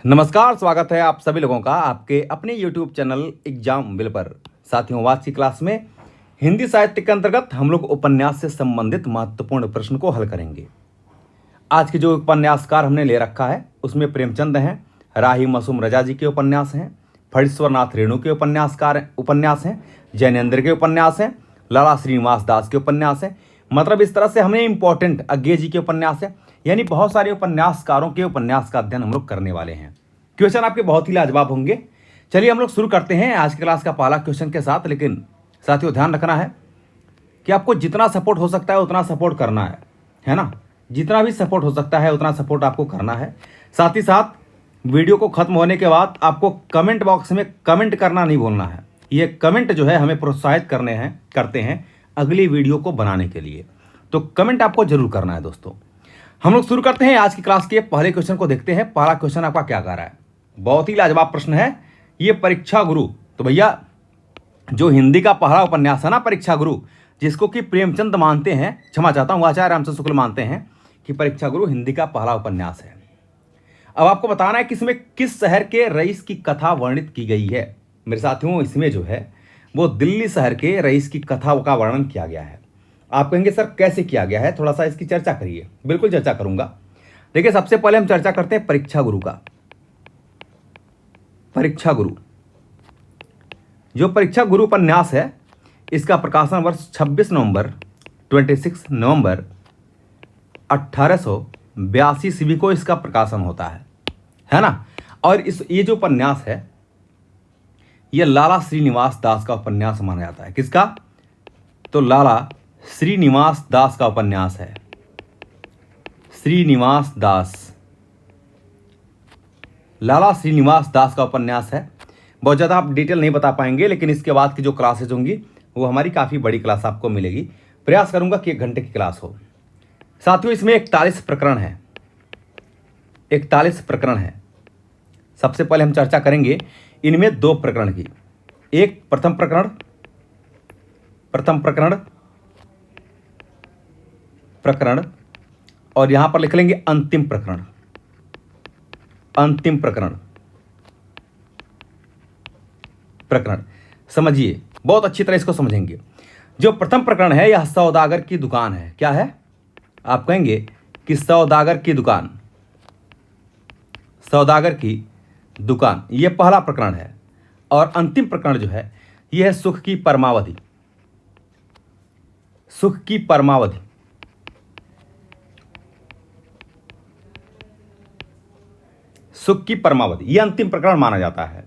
नमस्कार, स्वागत है आप सभी लोगों का आपके अपने YouTube चैनल एग्जाम बिल पर। साथियों, आज की क्लास में हिंदी साहित्य के अंतर्गत हम लोग उपन्यास से संबंधित महत्वपूर्ण प्रश्न को हल करेंगे। आज के जो उपन्यासकार हमने ले रखा है उसमें प्रेमचंद हैं, राही मासूम रजा जी के उपन्यास हैं, फणीश्वरनाथ रेणु के उपन्यास हैं, जैनेन्द्र के उपन्यास हैं, लाला श्रीनिवास दास के उपन्यास हैं। मतलब इस तरह से हमने इंपॉर्टेंट अज्ञे जी के उपन्यास हैं, यानी बहुत सारे उपन्यासकारों के उपन्यास का अध्ययन हम लोग करने वाले हैं। क्वेश्चन आपके बहुत ही लाजवाब होंगे। चलिए हम लोग शुरू करते हैं आज की क्लास का पहला क्वेश्चन के साथ। लेकिन साथियों, ध्यान रखना है कि आपको जितना सपोर्ट हो सकता है उतना सपोर्ट करना है ना। जितना भी सपोर्ट हो सकता है उतना सपोर्ट आपको करना है। साथ ही साथ वीडियो को खत्म होने के बाद आपको कमेंट बॉक्स में कमेंट करना नहीं भूलना है। ये कमेंट जो है हमें प्रोत्साहित करते हैं अगली वीडियो को बनाने के लिए, तो कमेंट आपको जरूर करना है। दोस्तों, हम लोग शुरू करते हैं आज की क्लास के पहले क्वेश्चन को। देखते हैं पहला क्वेश्चन आपका क्या कह रहा है। बहुत ही लाजवाब प्रश्न है ये, परीक्षा गुरु। तो भैया, जो हिंदी का पहला उपन्यास है ना परीक्षा गुरु, जिसको कि प्रेमचंद मानते हैं, क्षमा चाहता हूं, आचार्य रामचंद्र शुक्ल मानते हैं कि परीक्षा गुरु हिंदी का पहला उपन्यास है। अब आपको बताना है कि इसमें किस शहर के रईस की कथा वर्णित की गई है। मेरे साथियों, इसमें जो है वो दिल्ली शहर के रईस की कथा का वर्णन किया गया है। आप कहेंगे सर कैसे किया गया है, थोड़ा सा इसकी चर्चा करिए। बिल्कुल चर्चा करूंगा। देखिए, सबसे पहले हम चर्चा करते हैं परीक्षा गुरु का। परीक्षा गुरु, जो परीक्षा गुरु उपन्यास है, इसका प्रकाशन वर्ष 26 नवंबर 1882 ईस्वी को इसका प्रकाशन होता है ना। और ये जो उपन्यास है ये लाला श्रीनिवास दास का उपन्यास माना जाता है। किसका? तो लाला श्रीनिवास दास का उपन्यास है। श्रीनिवास दास, लाला श्रीनिवास दास का उपन्यास है। बहुत ज़्यादा आप डिटेल नहीं बता पाएंगे, लेकिन इसके बाद की जो क्लासेज होंगी वो हमारी काफ़ी बड़ी क्लास आपको मिलेगी। प्रयास करूंगा कि 1 घंटे की क्लास हो। साथियों, इसमें 41 प्रकरण है। 41 प्रकरण है। सबसे पहले हम चर्चा करेंगे इनमें 2 प्रकरण की। एक प्रथम प्रकरण और यहां पर लिख लेंगे अंतिम प्रकरण। समझिए, बहुत अच्छी तरह इसको समझेंगे। जो प्रथम प्रकरण है यह सौदागर की दुकान है। क्या है? आप कहेंगे कि सौदागर की दुकान, सौदागर की दुकान, यह पहला प्रकरण है। और अंतिम प्रकरण जो है यह है सुख की परमावधि। सुख की परमावधि, सुख की परमावधि, यह अंतिम प्रकरण माना जाता है।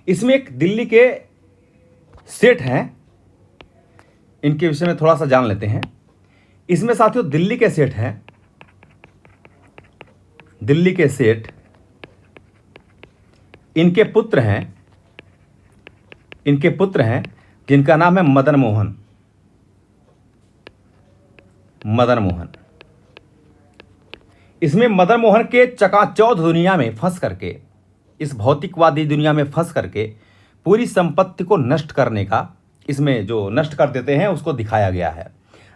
इसमें एक दिल्ली के सेठ हैं, इनके विषय में थोड़ा सा जान लेते हैं। इसमें साथियों दिल्ली के सेठ हैं, दिल्ली के सेठ, इनके पुत्र हैं जिनका नाम है मदन मोहन। इसमें मदन मोहन के चकाचौंध दुनिया में फंस करके, इस भौतिकवादी दुनिया में फंस करके पूरी संपत्ति को नष्ट करने का, इसमें जो नष्ट कर देते हैं उसको दिखाया गया है।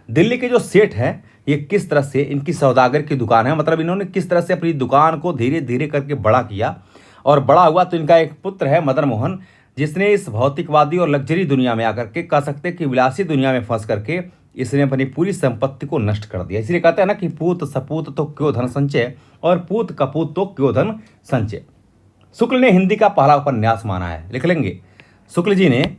दिल्ली के जो सेठ हैं ये किस तरह से, इनकी सौदागर की दुकान है, मतलब इन्होंने किस तरह से अपनी दुकान को धीरे धीरे करके बड़ा किया। और बड़ा हुआ तो इनका एक पुत्र है मदन मोहन, जिसने इस भौतिकवादी और लग्जरी दुनिया में आकर के, कह सकते कि विलासी दुनिया में फंस करके इसने अपनी पूरी संपत्ति को नष्ट कर दिया। इसलिए कहते हैं ना कि पूत सपूत तो क्यों धन संचय, और पूत कपूत तो क्यों धन संचय। शुक्ल ने हिंदी का पहला उपन्यास माना है। लिख लेंगे, शुक्ल जी ने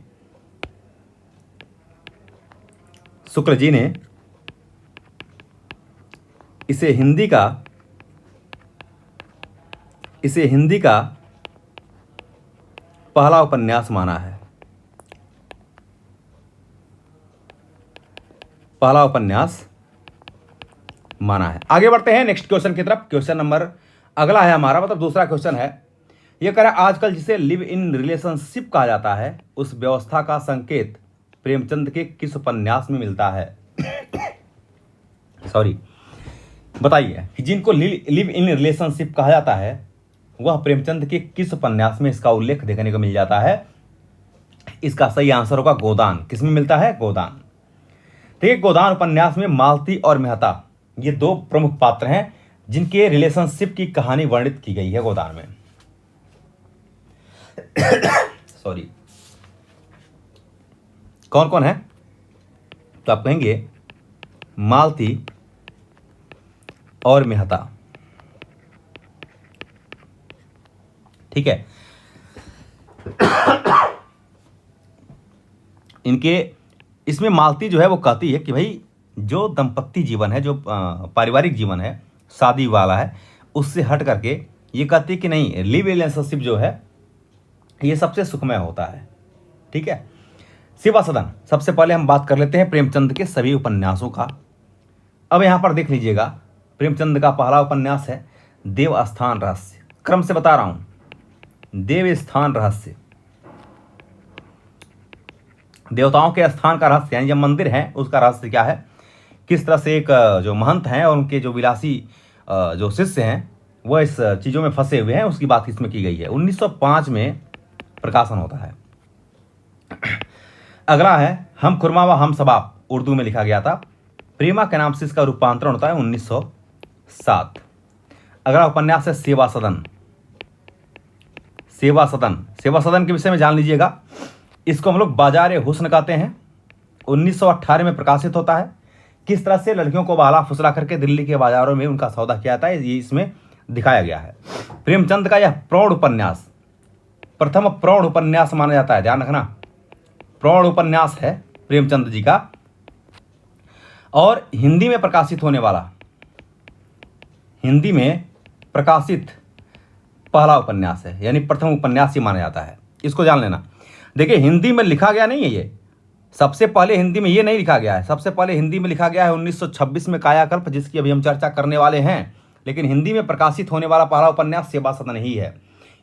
इसे हिंदी का पहला उपन्यास माना है। पहला उपन्यास माना है। आगे बढ़ते हैं नेक्स्ट क्वेश्चन की तरफ। क्वेश्चन नंबर अगला है हमारा, मतलब दूसरा क्वेश्चन है। यह कह रहा है आजकल जिसे लिव इन रिलेशनशिप कहा जाता है उस व्यवस्था का संकेत प्रेमचंद के किस उपन्यास में मिलता है? सॉरी, बताइए कि जिनको लिव इन रिलेशनशिप कहा जाता है वह प्रेमचंद के किस उपन्यास में इसका उल्लेख देखने को मिल जाता है? इसका सही आंसर होगा गोदान। किसमें मिलता है? गोदान। ठीक है, गोदान उपन्यास में मालती और मेहता ये 2 प्रमुख पात्र हैं जिनके रिलेशनशिप की कहानी वर्णित की गई है गोदान में। सॉरी, कौन कौन है? तो आप कहेंगे मालती और मेहता। ठीक है, इनके इसमें मालती जो है वो कहती है कि भाई जो दंपत्ति जीवन है, जो पारिवारिक जीवन है, शादी वाला है, उससे हट करके ये कहती है कि नहीं, लिव रिलेशनशिप जो है ये सबसे सुखमय होता है। ठीक है, सेवा सदन, सबसे पहले हम बात कर लेते हैं प्रेमचंद के सभी उपन्यासों का। अब यहां पर देख लीजिएगा, प्रेमचंद का पहला उपन्यास है देवस्थान रहस्य। क्रम से बता रहा हूं, देवस्थान रहस्य, देवताओं के स्थान का रहस्य, यानी जब मंदिर है उसका रहस्य क्या है, किस तरह से एक जो महंत हैं और उनके जो विलासी जो शिष्य हैं वो इस चीज़ों में फंसे हुए हैं, उसकी बात इसमें की गई है। 1905 में प्रकाशन होता है। अगला है हम खुरमा व हम सबाब, उर्दू में लिखा गया था, प्रेमा के नाम से इसका रूपांतरण होता है 1907। अगला उपन्यास है सेवा सदन। सेवा सदन, सेवा सदन के विषय में जान लीजिएगा, इसको हम लोग बाजार हुस्न कहते हैं। 1918 में प्रकाशित होता है। किस तरह से लड़कियों को बहला फुसला करके दिल्ली के बाजारों में उनका सौदा किया जाता है, ये इसमें दिखाया गया है। प्रेमचंद का यह प्रौढ़ उपन्यास, प्रथम प्रौढ़ उपन्यास माना जाता है, ध्यान रखना, प्रौढ़ उपन्यास है प्रेमचंद जी का, और हिंदी में प्रकाशित होने वाला, हिंदी में प्रकाशित पहला उपन्यास है, यानी प्रथम उपन्यास ही माना जाता है। इसको जान लेना। देखिए, हिंदी में लिखा गया नहीं है ये, सबसे पहले हिंदी में ये नहीं लिखा गया है, सबसे पहले हिंदी में लिखा गया है 1926 में कायाकल्प, जिसकी अभी हम चर्चा करने वाले हैं। लेकिन हिंदी में प्रकाशित होने वाला पहला उपन्यास सेवा सदन ही है।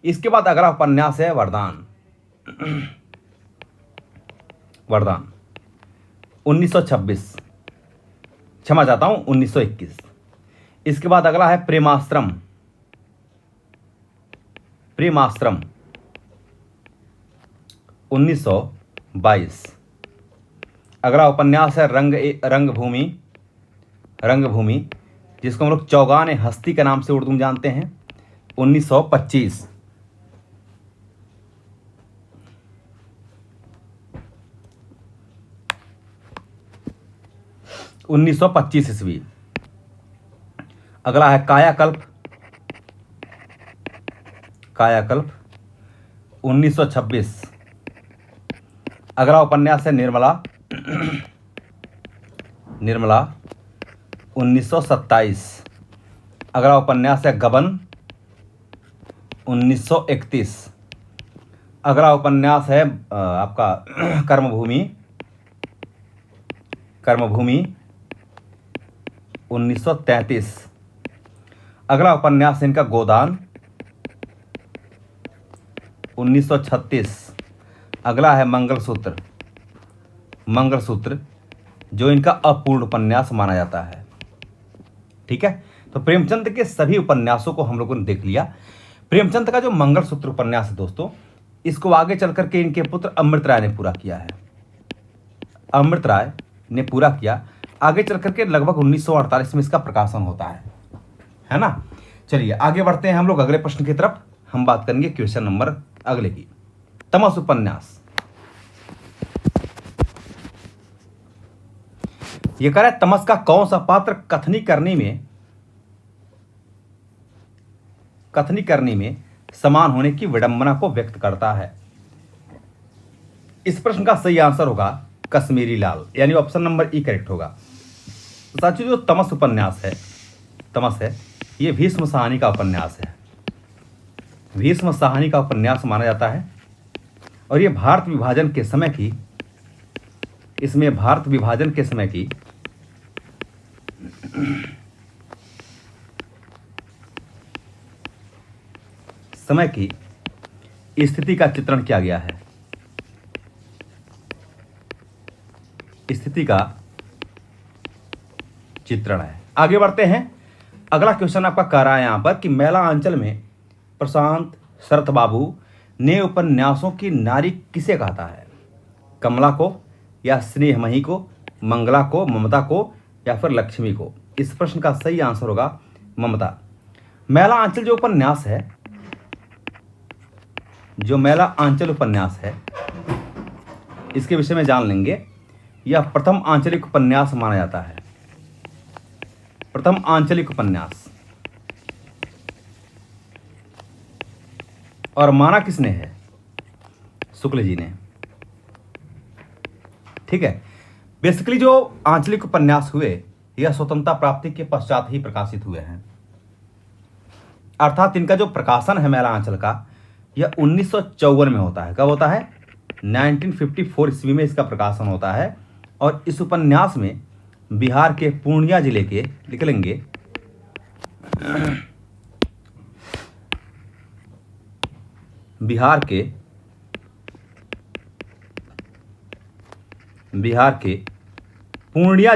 इसके बाद अगला उपन्यास है वरदान। वरदान 1926, क्षमा चाहता हूं 1921। इसके बाद अगला है प्रेमाश्रम। प्रेमाश्रम 1922। अगला उपन्यास है रंगभूमि। रंगभूमि, जिसको हम लोग चौगान हस्ती के नाम से उर्दू में जानते हैं, 1925। ईस्वी। अगला है कायाकल्प। कायाकल्प 1926। अगला उपन्यास है निर्मला। निर्मला 1927। अगला उपन्यास है गबन 1931। अगला उपन्यास है आपका कर्मभूमि। कर्मभूमि 1933। अगला उपन्यास है इनका गोदान 1936। अगला है मंगलसूत्र। मंगलसूत्र, जो इनका अपूर्ण उपन्यास माना जाता है। ठीक है, तो प्रेमचंद के सभी उपन्यासों को हम लोगों ने देख लिया। प्रेमचंद का जो मंगलसूत्र उपन्यास है दोस्तों, इसको आगे चल करके इनके पुत्र अमृत राय ने पूरा किया है। अमृत राय ने पूरा किया, आगे चल करके लगभग 1948 में इसका प्रकाशन होता है ना। चलिए आगे बढ़ते हैं हम लोग अगले प्रश्न की तरफ। हम बात करेंगे क्वेश्चन नंबर अगले की, तमस उपन्यास। ये कह रहा है तमस का कौन सा पात्र कथनी करनी में समान होने की विडंबना को व्यक्त करता है। इस प्रश्न का सही आंसर होगा कश्मीरी लाल, यानी ऑप्शन नंबर ई करेक्ट होगा। साथियों, जो तमस उपन्यास है, तमस है, ये भीष्म साहनी का उपन्यास है। भीष्म साहनी का उपन्यास माना जाता है, और ये भारत विभाजन के समय की, इसमें भारत विभाजन के समय की स्थिति का चित्रण किया गया है। स्थिति का चित्रण है। आगे बढ़ते हैं। अगला क्वेश्चन आपका कह रहा है यहां पर कि मैला अंचल में प्रशांत शरत बाबू ने उपन्यासों की नारी किसे कहता है? कमला को, या स्नेहमयी को, मंगला को, ममता को, या फिर लक्ष्मी को? इस प्रश्न का सही आंसर होगा ममता। मैला अंचल जो उपन्यास है, जो मैला आंचल उपन्यास है इसके विषय में जान लेंगे। यह प्रथम आंचलिक उपन्यास माना जाता है। प्रथम आंचलिक उपन्यास, और माना किसने है? शुक्ल जी ने। ठीक है। बेसिकली जो आंचलिक उपन्यास हुए यह स्वतंत्रता प्राप्ति के पश्चात ही प्रकाशित हुए हैं, अर्थात इनका जो प्रकाशन है मैला आंचल का यह 1954 में होता है। कब होता है? 1954 ईस्वी में इसका प्रकाशन होता है। और इस उपन्यास में बिहार के पूर्णिया जिले के, लिख लेंगे, बिहार के पूर्णिया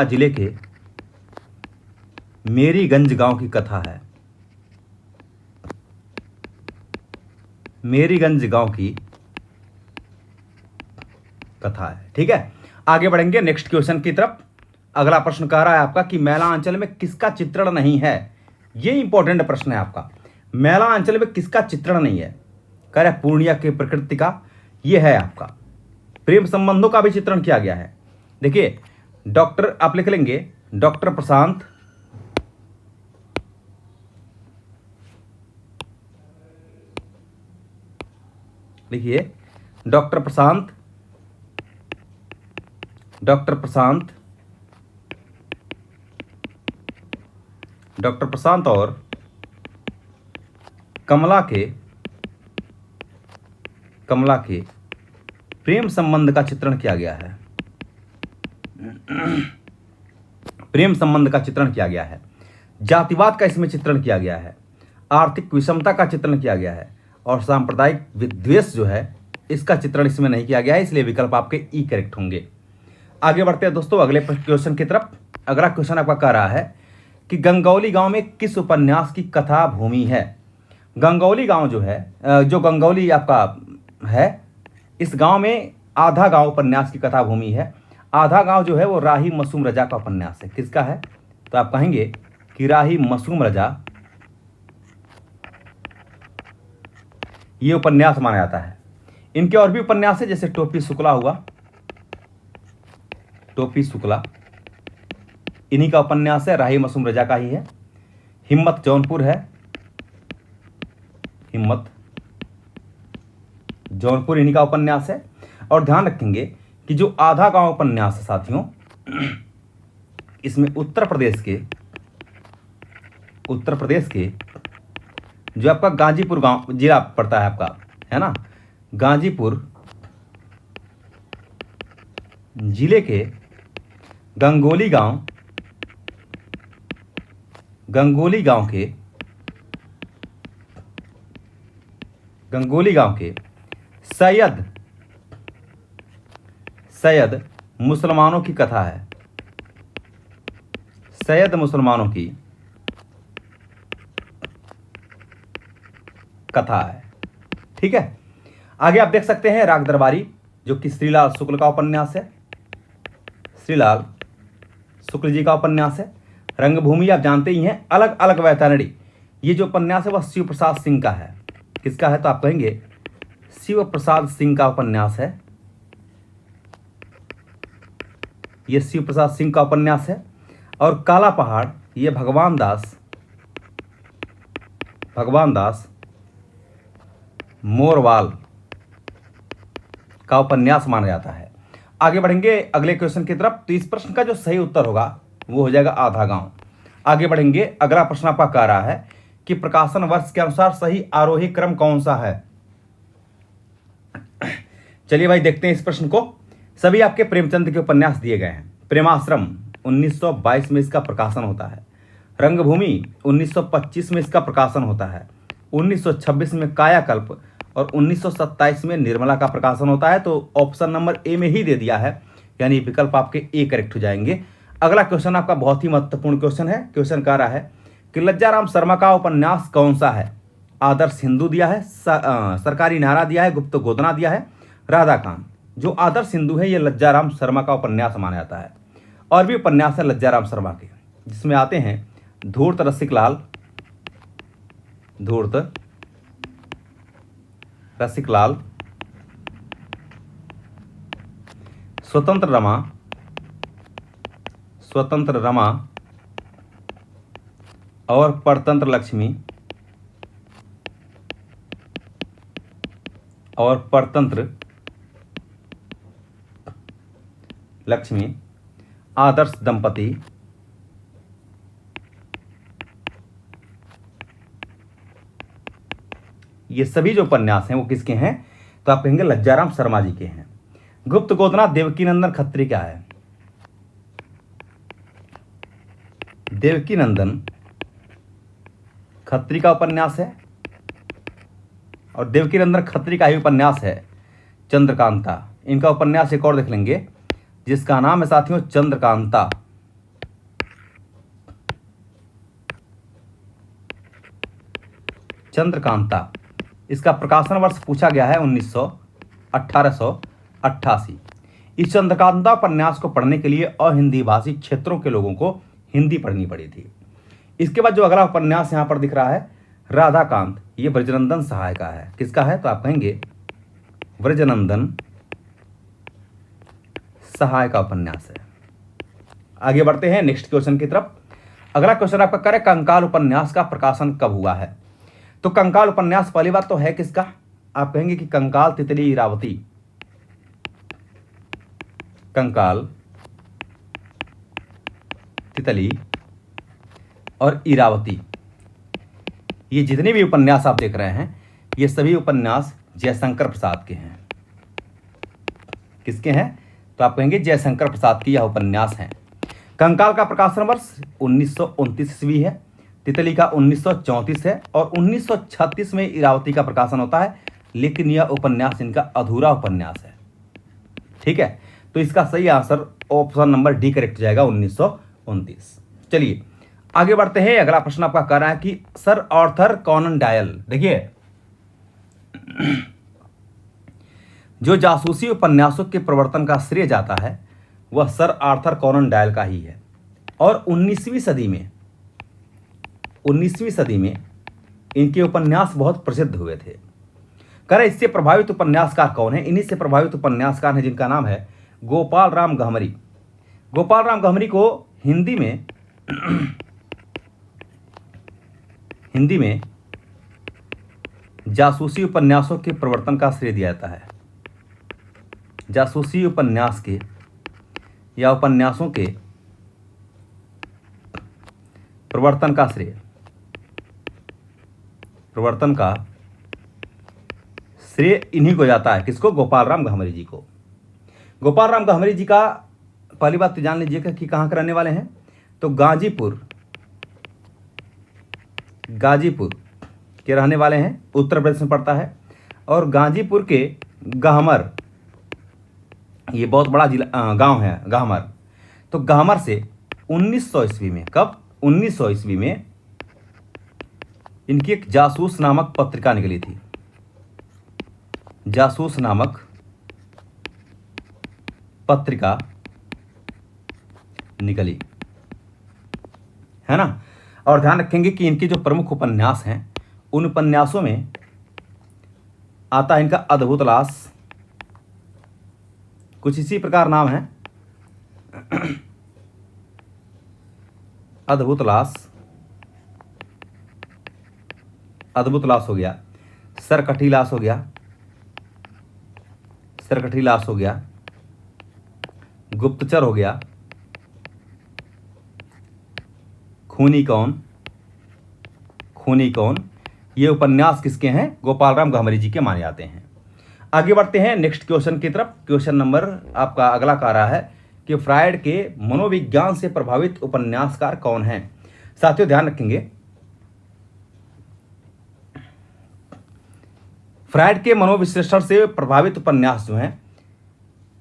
जिले के मेरीगंज गांव की कथा है। मेरीगंज गांव की कथा है। ठीक है, आगे बढ़ेंगे नेक्स्ट क्वेश्चन की तरफ। अगला प्रश्न कह रहा है आपका कि मैला आंचल में किसका चित्रण नहीं है? ये इंपॉर्टेंट प्रश्न है आपका। मैला आंचल में किसका चित्रण नहीं है? कह रहा है पूर्णिया की प्रकृति का। ये है आपका। प्रेम संबंधों का भी चित्रण किया गया है। देखिए, डॉक्टर, आप लिख लेंगे डॉक्टर प्रशांत, लिखिए डॉक्टर प्रशांत और कमला के प्रेम संबंध का चित्रण किया गया है। प्रेम संबंध का चित्रण किया गया है। जातिवाद का इसमें चित्रण किया गया है। आर्थिक विषमता का चित्रण किया गया है। और सांप्रदायिक विद्वेष जो है इसका चित्रण इसमें नहीं किया गया है, इसलिए विकल्प आपके ई करेक्ट होंगे। आगे बढ़ते हैं दोस्तों अगले क्वेश्चन की तरफ। अगला क्वेश्चन आपका कह रहा है कि गंगौली गांव में किस उपन्यास की कथा भूमि है? गंगौली गांव जो है, जो गंगौली आपका है, इस गांव में आधा गांव उपन्यास की कथा भूमि है। आधा गांव जो है वो राही मासूम रजा का उपन्यास है। किसका है? तो आप कहेंगे कि राही मासूम रजा ये उपन्यास माना जाता है। इनके और भी उपन्यास है, जैसे टोपी शुक्ला हुआ, टोपी शुक्ला इन्हीं का उपन्यास है, राही मासूम रजा का ही है। हिम्मत जौनपुर है, हिम्मत जौनपुर इन्हीं का उपन्यास है। और ध्यान रखेंगे कि जो आधा गांव उपन्यास है साथियों, इसमें उत्तर प्रदेश के जो आपका गाजीपुर गांव जिला पड़ता है आपका, है ना, गाजीपुर जिले के गंगोली गांव के सैयद मुसलमानों की कथा है। सैयद मुसलमानों की कथा है। ठीक है, आगे आप देख सकते हैं राग दरबारी, जो कि श्रीलाल शुक्ल का उपन्यास है। श्रीलाल शुक्ल जी का उपन्यास है। रंगभूमि आप जानते ही हैं, अलग अलग वैतरणी, ये जो उपन्यास है वह शिव प्रसाद सिंह का है। किसका है? तो आप कहेंगे शिव प्रसाद सिंह का उपन्यास है। ये शिव प्रसाद सिंह का उपन्यास है। और काला पहाड़ ये भगवान दास मोरवाल का उपन्यास माना जाता है। आगे बढ़ेंगे अगले क्वेश्चन की तरफ। तो इस प्रश्न का जो सही उत्तर होगा वो हो जाएगा आधा गांव। आगे बढ़ेंगे, अगला प्रश्न आपका कह रहा है कि प्रकाशन वर्ष के अनुसार सही आरोही क्रम कौन सा है? चलिए भाई देखते हैं इस प्रश्न को। सभी आपके प्रेमचंद के उपन्यास दिए गए हैं। प्रेमाश्रम 1922 में इसका प्रकाशन होता है। रंगभूमि 1925 में इसका प्रकाशन होता है। 1926 में कायाकल्प और 1927 में निर्मला का प्रकाशन होता है। तो ऑप्शन नंबर ए में ही दे दिया है, यानी विकल्प आपके ए करेक्ट हो जाएंगे। अगला क्वेश्चन आपका बहुत ही महत्वपूर्ण क्वेश्चन है। क्वेश्चन कह रहा है कि लज्जाराम शर्मा का उपन्यास कौन सा है? आदर्श हिंदू दिया है, सरकारी नारा दिया है, गुप्त गोदना दिया है, राधा कांत। जो आदर्श हिंदू है ये लज्जाराम शर्मा का उपन्यास माना जाता है। और भी उपन्यास है लज्जाराम शर्मा के, जिसमें आते हैं धूर्त रसिक लाल, धूर्त, रसिकलाल, स्वतंत्र रमा, स्वतंत्र रमा और परतंत्र लक्ष्मी और परतंत्र लक्ष्मी, आदर्श दंपति, ये सभी जो उपन्यास हैं वो किसके हैं? तो आप कहेंगे लज्जाराम शर्मा जी के हैं। गुप्त गोदना देवकीनंदन खत्री का है। देवकीनंदन खत्री का उपन्यास है और देवकीनंदन खत्री का ही उपन्यास है चंद्रकांता। इनका उपन्यास एक और देख लेंगे जिसका नाम है साथियों चंद्रकांता। चंद्रकांता, इसका प्रकाशन वर्ष पूछा गया है 1888। इस चंद्रकांता उपन्यास को पढ़ने के लिए अहिंदी भाषी क्षेत्रों के लोगों को हिंदी पढ़नी पड़ी थी। इसके बाद जो अगला उपन्यास यहां पर दिख रहा है राधाकांत, ये ब्रजनंदन सहाय का है। किसका है? तो आप कहेंगे ब्रजनंदन सहाय का उपन्यास है। आगे बढ़ते हैं नेक्स्ट क्वेश्चन की तरफ। अगला क्वेश्चन आपका करे कंकाल उपन्यास का प्रकाशन कब हुआ है? तो कंकाल उपन्यास पहली बात तो है किसका? आप कहेंगे कि कंकाल तितली इरावती। कंकाल तितली और इरावती, ये जितने भी उपन्यास आप देख रहे हैं ये सभी उपन्यास जयशंकर प्रसाद के हैं। किसके हैं? तो आप कहेंगे जयशंकर प्रसाद की यह उपन्यास हैं। कंकाल का प्रकाशन वर्ष 1929 ईस्वी है, तितली का 1934 है और 1936 में इरावती का प्रकाशन होता है, लेकिन यह उपन्यास इनका अधूरा उपन्यास है। ठीक है, तो इसका सही answer option number D correct जाएगा 1929। चलिए आगे बढ़ते हैं। अगला प्रश्न आपका कह रहा है कि सर आर्थर कॉनन डॉयल, देखिए जो जासूसी उपन्यासों के प्रवर्तन का श्रेय जाता है वह सर आर्थर कॉनन डॉयल का ही है और 19वीं सदी में इनके उपन्यास बहुत प्रसिद्ध हुए थे। कह रहे इससे प्रभावित उपन्यासकार कौन है? इन्हीं से प्रभावित उपन्यासकार हैं जिनका नाम है गोपाल राम गहमरी। गोपाल राम गहमरी को हिंदी में जासूसी उपन्यासों के प्रवर्तन का श्रेय दिया जाता है। जासूसी उपन्यास के या उपन्यासों के प्रवर्तन का श्रेय इन्हीं को जाता है। किसको? गोपाल राम गहमरी जी को। गोपाल राम गहमरी जी का पहली बात तो जान लीजिएगा कि कहाँ के रहने वाले हैं। तो गाजीपुर के रहने वाले हैं, उत्तर प्रदेश में पड़ता है। और गाजीपुर के गहमर, ये बहुत बड़ा जिला गांव है गहमर। तो गहमर से 1900 ईस्वी में, कब? 1900 ईस्वी में इनकी एक जासूस नामक पत्रिका निकली थी। जासूस नामक पत्रिका निकली है ना। और ध्यान रखेंगे कि इनके जो प्रमुख उपन्यास हैं उन उपन्यासों में आता है इनका अद्भुत लाश, कुछ इसी प्रकार नाम है। अद्भुत लाश हो गया, सरकटी लाश हो गया, गुप्तचर हो गया, खूनी कौन, ये उपन्यास किसके हैं? गोपाल राम गहमरी जी के माने जाते हैं। आगे बढ़ते हैं नेक्स्ट क्वेश्चन की तरफ। क्वेश्चन नंबर आपका अगला कह रहा है कि फ्रायड के मनोविज्ञान से प्रभावित उपन्यासकार कौन हैं? साथियों ध्यान रखेंगे, फ्रायड के मनोविश्लेषण से प्रभावित उपन्यास जो हैं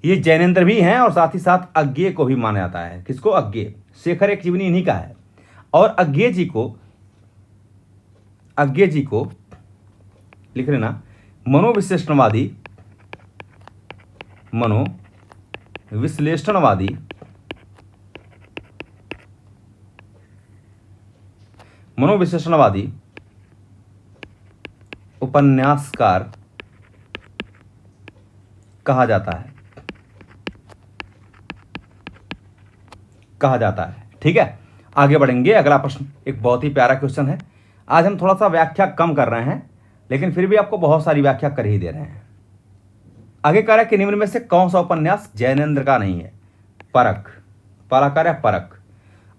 ये जैनेन्द्र भी हैं और साथ ही साथ अज्ञेय को भी माना जाता है। किसको? अज्ञेय। शेखर एक जीवनी इन्हीं का है। और अज्ञेय जी को लिख लेना मनोविश्लेषणवादी उपन्यासकार कहा जाता है? कहा जाता है। ठीक है, आगे बढ़ेंगे। अगला प्रश्न एक बहुत ही प्यारा क्वेश्चन है। आज हम थोड़ा सा व्याख्या कम कर रहे हैं, लेकिन फिर भी आपको बहुत सारी व्याख्या कर ही दे रहे हैं। आगे कह रहा है कि निम्न में से कौन सा उपन्यास जैनेन्द्र का नहीं है? परख, पहला कह रहा है परख।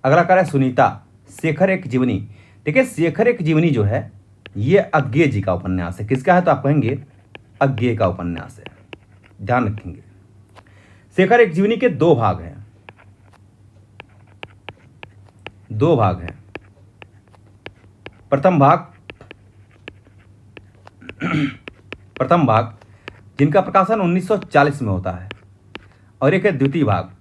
अगला कह रहा है सुनीता, शेखर एक जीवनी। देखिए शेखर एक जीवनी जो है ये अज्ञे जी का उपन्यास है। किसका है? तो आप कहेंगे अज्ञे का उपन्यास है। ध्यान रखेंगे, शेखर एक जीवनी के दो भाग हैं। दो भाग हैं। प्रथम भाग जिनका प्रकाशन 1940 में होता है, और एक है द्वितीय भाग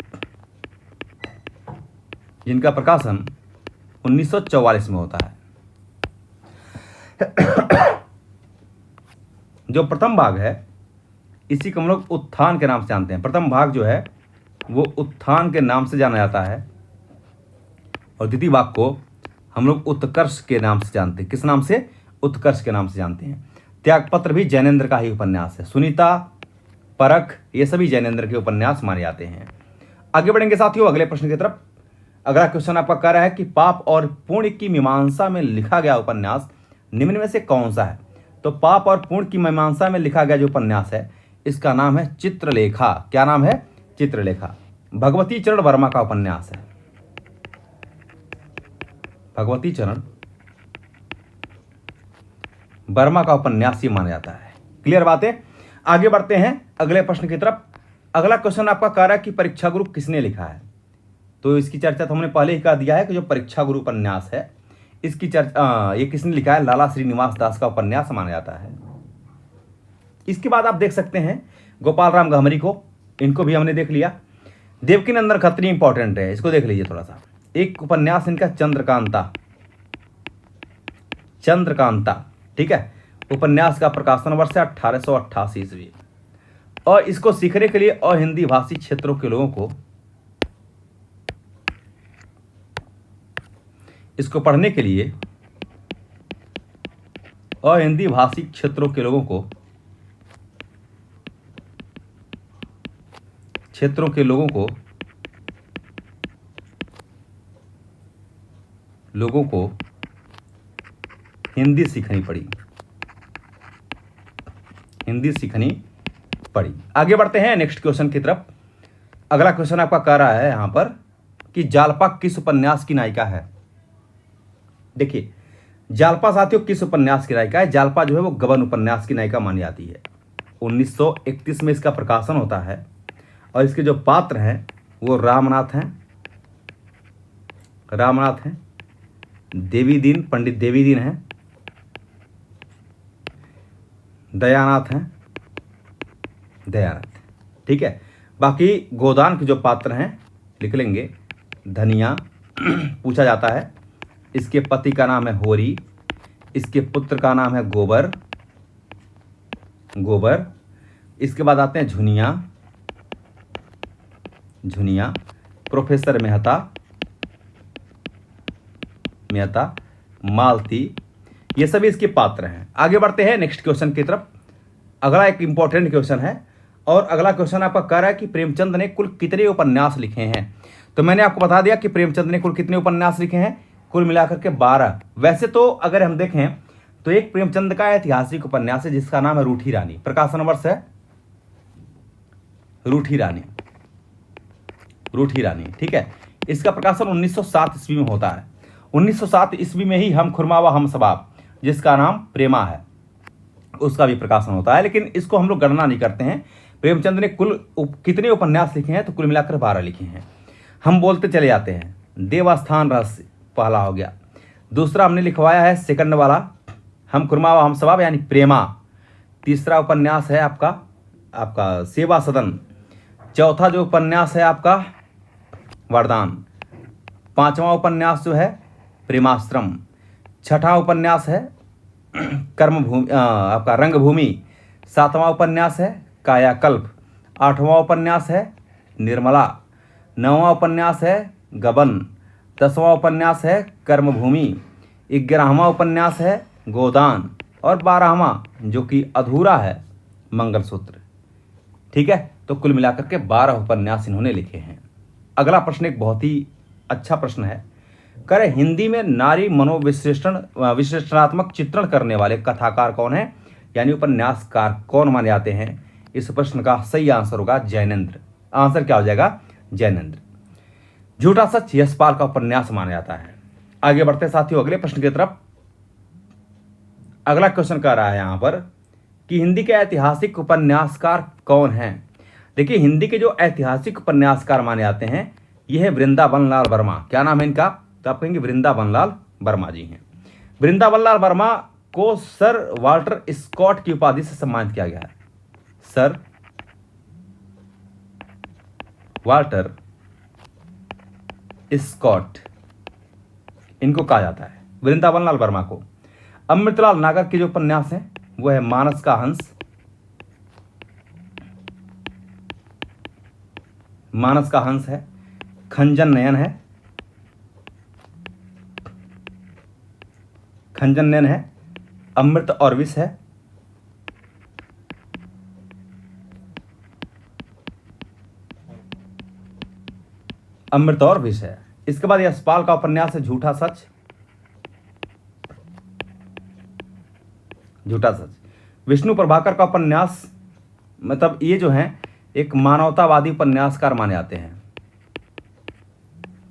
जिनका प्रकाशन 1944 में होता है। जो प्रथम भाग है इसी को हम लोग उत्थान के नाम से जानते हैं। प्रथम भाग जो है वो उत्थान के नाम से जाना जाता है, और द्वितीय भाग को हम लोग उत्कर्ष के नाम से जानते हैं। किस नाम से? उत्कर्ष के नाम से जानते हैं। त्यागपत्र भी जैनेन्द्र का ही उपन्यास है। सुनीता, परख, ये सभी जैनेन्द्र के उपन्यास माने जाते हैं। आगे बढ़ेंगे साथियों अगले प्रश्न की तरफ। अगला क्वेश्चन आपका कह रहा है कि पाप और पुण्य की मीमांसा में लिखा गया उपन्यास निम्न में से कौन सा है? तो पाप और पुण्य की मीमांसा में लिखा गया जो उपन्यास है इसका नाम है चित्रलेखा। क्या नाम है? चित्रलेखा। भगवती चरण वर्मा का उपन्यास है। भगवती चरण वर्मा का उपन्यास ही माना जाता है। क्लियर बात है? आगे बढ़ते हैं अगले प्रश्न की तरफ। अगला क्वेश्चन आपका कह रहा है कि परीक्षा गुरु किसने लिखा है? तो इसकी चर्चा तो हमने पहले ही कर दिया है कि जो परीक्षा गुरु उपन्यास है इसकी चर्चा ये किसने लिखा है? लाला श्रीनिवास दास का उपन्यास माना जाता है। इसके बाद आप देख सकते हैं गोपाल राम गहमरी को, इनको भी हमने देख लिया। देवकी नंदन खत्री इंपॉर्टेंट है, इसको देख लीजिए थोड़ा सा। एक उपन्यास इनका चंद्रकांता। चंद्रकांता, ठीक है। उपन्यास का प्रकाशन वर्ष है 1888 ईस्वी, और इसको सीखने के लिए और हिंदी भाषी क्षेत्रों के लोगों को, इसको पढ़ने के लिए और हिंदी भाषी क्षेत्रों के लोगों को हिंदी सीखनी पड़ी। आगे बढ़ते हैं नेक्स्ट क्वेश्चन की तरफ। अगला क्वेश्चन आपका कह रहा है यहां पर कि जालपा किस उपन्यास की नायिका है? देखिए जालपा साथियों किस उपन्यास की नायिका है? जालपा जो है वो गबन उपन्यास की नायिका मानी जाती है। 1931 में इसका प्रकाशन होता है, और इसके जो पात्र हैं वो रामनाथ हैं, देवीदीन, पंडित देवीदीन हैं, दयानाथ, ठीक है। बाकी गोदान के जो पात्र हैं लिख लेंगे। धनिया पूछा जाता है, इसके पति का नाम है होरी, इसके पुत्र का नाम है गोबर। इसके बाद आते हैं झुनिया, प्रोफेसर मेहता, मालती, ये सभी इसके पात्र हैं। आगे बढ़ते हैं नेक्स्ट क्वेश्चन की तरफ। अगला एक इंपॉर्टेंट क्वेश्चन है, और अगला क्वेश्चन आपका कह रहा है कि प्रेमचंद ने कुल कितने उपन्यास लिखे हैं? तो मैंने आपको बता दिया कि प्रेमचंद ने कुल कितने उपन्यास लिखे हैं, कुल मिलाकर के 12। वैसे तो अगर हम देखें तो एक प्रेमचंद का ऐतिहासिक उपन्यास है जिसका नाम है रूठी रानी। प्रकाशन वर्ष है रूठी रानी, ठीक है। इसका प्रकाशन 1907 ईस्वी में होता है। 1907 ईस्वी में ही हम खुरमावा हम सबाब, जिसका नाम प्रेमा है, उसका भी प्रकाशन होता है, लेकिन इसको हम लोग गणना नहीं करते हैं। प्रेमचंद ने कुल कितने उपन्यास लिखे हैं? तो कुल मिलाकर 12 लिखे हैं। हम बोलते चले जाते हैं। देवस्थान रहस्य पहला हो गया। दूसरा हमने लिखवाया है सेकंड वाला हम खुरमावा हम सबाब यानी प्रेमा। तीसरा उपन्यास है आपका सेवा सदन। चौथा जो उपन्यास है आपका वरदान। पांचवा उपन्यास जो है प्रेमाश्रम। छठा उपन्यास है आपका रंगभूमि। सातवां उपन्यास है कायाकल्प। आठवां उपन्यास है निर्मला। नौवां उपन्यास है गबन। 10वां उपन्यास है कर्मभूमि। 11वां उपन्यास है गोदान। और 12वां जो कि अधूरा है मंगलसूत्र। ठीक है, तो कुल मिलाकर के 12 उपन्यास इन्होंने लिखे हैं। अगला प्रश्न एक बहुत ही अच्छा प्रश्न है। करे हिंदी में नारी विश्लेषणात्मक चित्रण करने वाले कथाकार कौन है, यानी उपन्यासकार कौन माने जाते हैं। इस प्रश्न का सही आंसर होगा जैनेंद्र। आंसर क्या हो जाएगा, जैनेंद्र। झूठा सच यशपाल का उपन्यास माना जाता है। आगे बढ़ते साथियों अगले प्रश्न की तरफ। अगला क्वेश्चन कह रहा है यहां पर कि हिंदी के ऐतिहासिक उपन्यासकार कौन हैं। देखिए, हिंदी के जो ऐतिहासिक उपन्यासकार माने जाते हैं ये है वृंदावन लाल वर्मा। क्या नाम है इनका, तो आप कहेंगे वृंदावन लाल वर्मा जी हैं। वृंदावन लाल वर्मा को सर वाल्टर स्कॉट की उपाधि से सम्मानित किया गया है। सर वाल्टर स्कॉट इनको कहा जाता है, वृंदावन लाल वर्मा को। अमृतलाल नागर के जो उपन्यास हैं वो है मानस का हंस, मानस का हंस है, खंजन नयन है, खंजन नयन है, अमृत और विष है, अमृत और विष है। इसके बाद यशपाल का उपन्यास है झूठा सच, झूठा सच। विष्णु प्रभाकर का उपन्यास, मतलब ये जो है एक मानवतावादी उपन्यासकार माने जाते हैं,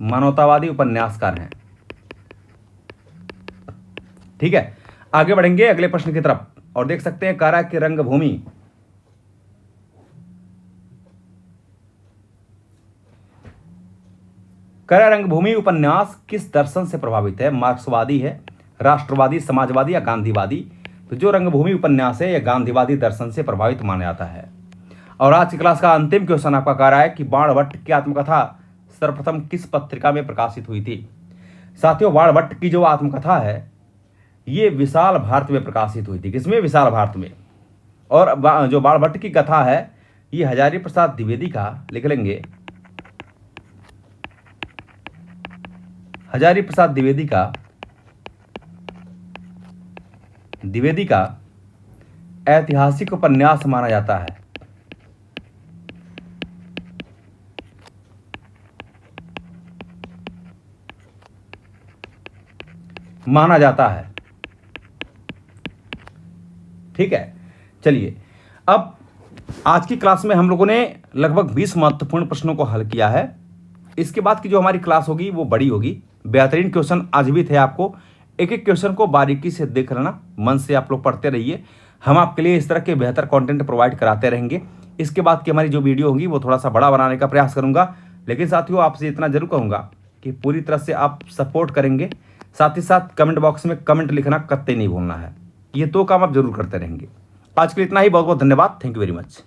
मानवतावादी उपन्यासकार हैं। ठीक है, आगे बढ़ेंगे अगले प्रश्न की तरफ और देख सकते हैं कारा की रंगभूमि। कारा रंगभूमि उपन्यास किस दर्शन से प्रभावित है, मार्क्सवादी है, राष्ट्रवादी, समाजवादी या गांधीवादी। तो जो रंगभूमि उपन्यास है यह गांधीवादी दर्शन से प्रभावित माना जाता है। और आज की क्लास का अंतिम क्वेश्चन आपका कह रहा है कि बाणभट्ट की आत्मकथा सर्वप्रथम किस पत्रिका में प्रकाशित हुई थी। साथियों, बाणभट्ट की जो आत्मकथा है ये विशाल भारत में प्रकाशित हुई थी। किसमें, विशाल भारत में। और जो बाणभट्ट की कथा है ये हजारी प्रसाद द्विवेदी का, लिख लेंगे, हजारी प्रसाद द्विवेदी का ऐतिहासिक उपन्यास माना जाता है। माना जाता है। ठीक है, चलिए अब आज की क्लास में हम लोगों ने लगभग 20 महत्वपूर्ण प्रश्नों को हल किया है। इसके बाद की जो हमारी क्लास होगी वो बड़ी होगी। बेहतरीन क्वेश्चन आज भी थे। आपको एक एक क्वेश्चन को बारीकी से देख लेना, मन से आप लोग पढ़ते रहिए। हम आपके लिए इस तरह के बेहतर कंटेंट प्रोवाइड कराते रहेंगे। इसके बाद की हमारी जो वीडियो होगी वो थोड़ा सा बड़ा बनाने का प्रयास करूंगा, लेकिन साथियों आपसे इतना जरूर कहूंगा कि पूरी तरह से आप सपोर्ट करेंगे। साथ ही साथ कमेंट बॉक्स में कमेंट लिखना कतई नहीं भूलना है। ये 2 काम आप जरूर करते रहेंगे। आज के लिए इतना ही। बहुत बहुत धन्यवाद। Thank you very much.